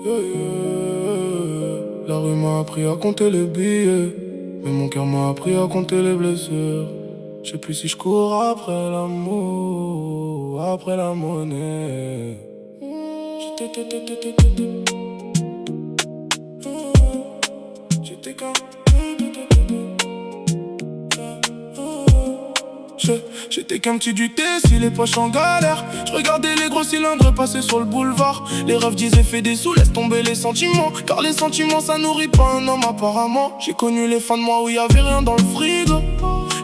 Yeah, yeah. La rue m'a appris à compter les billets, mais mon cœur m'a appris à compter les blessures. Je sais plus si je cours après l'amour, après la monnaie. J'étais qu'un J'étais qu'un petit du si les poches en galère. Je regardais les gros cylindres passer sur le boulevard. Les rêves disaient fais des sous, laisse tomber les sentiments. Car les sentiments ça nourrit pas un homme apparemment. J'ai connu les fins de mois où y avait rien dans le frigo.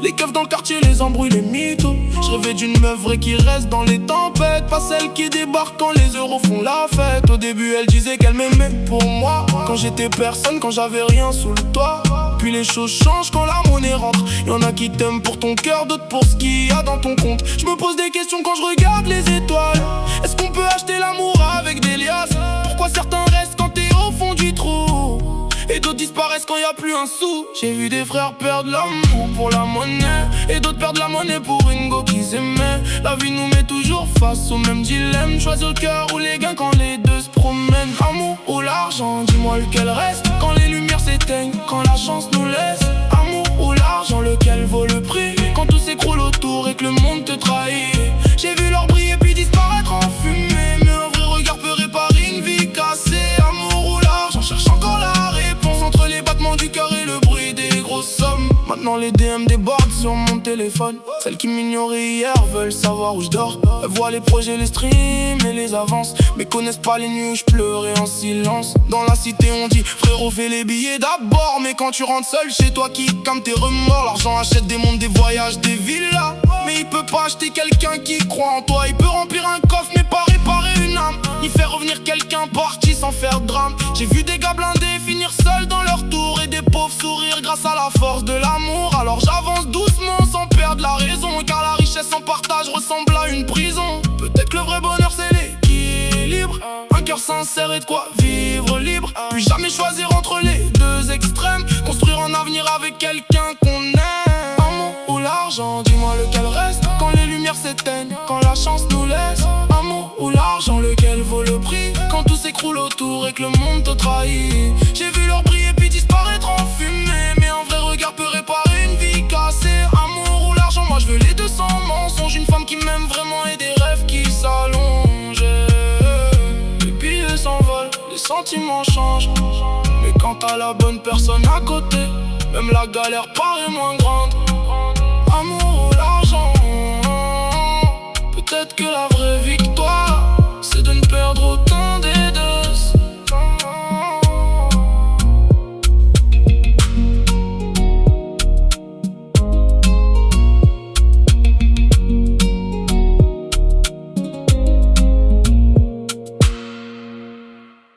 Les keufs dans le quartier, les embrouilles, les mythos. Je rêvais d'une meuf vraie qui reste dans les tempêtes, pas celle qui débarque quand les euros font la fête. Au début elle disait qu'elle m'aimait pour moi, quand j'étais personne, quand j'avais rien sous le toit. Puis les choses changent quand la monnaie rentre. Y'en a qui t'aiment pour ton cœur, d'autres pour ce qu'il y a dans ton compte. Je me pose des questions quand je regarde les étoiles. Est-ce qu'on peut acheter l'amour avec des liasses? Pourquoi certains restent quand t'es au fond du trou et d'autres disparaissent quand y a plus un sou? J'ai vu des frères perdre l'amour pour la monnaie, et d'autres perdre la monnaie pour une go qu'ils aimaient. La vie nous met toujours face au même dilemme, choisir le cœur ou les gains quand les deux se promènent. Amour ou l'argent, dis-moi lequel reste quand les lumières s'éteignent, quand la chance nous laisse. Amour ou l'argent, lequel vaut le prix quand tout s'écroule autour et que le monde te trahit. J'ai vu l'or briller puis disparaître en fumée, mais un vrai regard peut réparer une vie cassée. Amour ou l'argent, cherche encore la réponse entre les battements du cœur et le bruit des grosses sommes. Maintenant les DM débordent sur mon téléphone. Celles qui m'ignoraient hier veulent savoir où je dors. Elles voient les projets, les streams et les avances, mais connaissent pas les nuits où je pleurais en silence. Dans la cité on dit frérot fais les billets d'abord, mais quand tu rentres seul chez toi qui calme tes remords. L'argent achète des mondes, des voyages, des villas, mais il peut pas acheter quelqu'un qui croit en toi. Il peut remplir un coffre mais pas réparer une âme, ni faire revenir quelqu'un parti sans faire de drame. J'ai vu des gars blindés finir seuls dans leur tour, et des pauvres sourire grâce à la force de l'amour. Alors j'avance doucement sans perdre la raison, car la richesse en partage ressemble à une prison. Peut-être que le vrai bonheur c'est l'équilibre, un cœur sincère et de quoi vivre libre. Puis jamais choisir entre les deux extrêmes, construire un avenir avec quelqu'un qu'on aime. Amour ou l'argent, dis-moi lequel reste quand les lumières s'éteignent, quand la chance nous laisse. Amour ou l'argent, lequel vaut le prix quand tout s'écroule autour et que le monde te trahit. J'ai vu leur briller puis disparaître en fumée, mais un vrai regard peut réparer une vie cassée. Amour ou l'argent, moi je veux les deux sans mensonge. Une femme qui m'aime vraiment et des rêves qui s'allongent. Les billets s'envolent, les sentiments changent, mais quand t'as la bonne personne à côté, même la galère paraît moins grande. Amour ou l'argent, peut-être que la vraie victoire c'est de ne perdre autant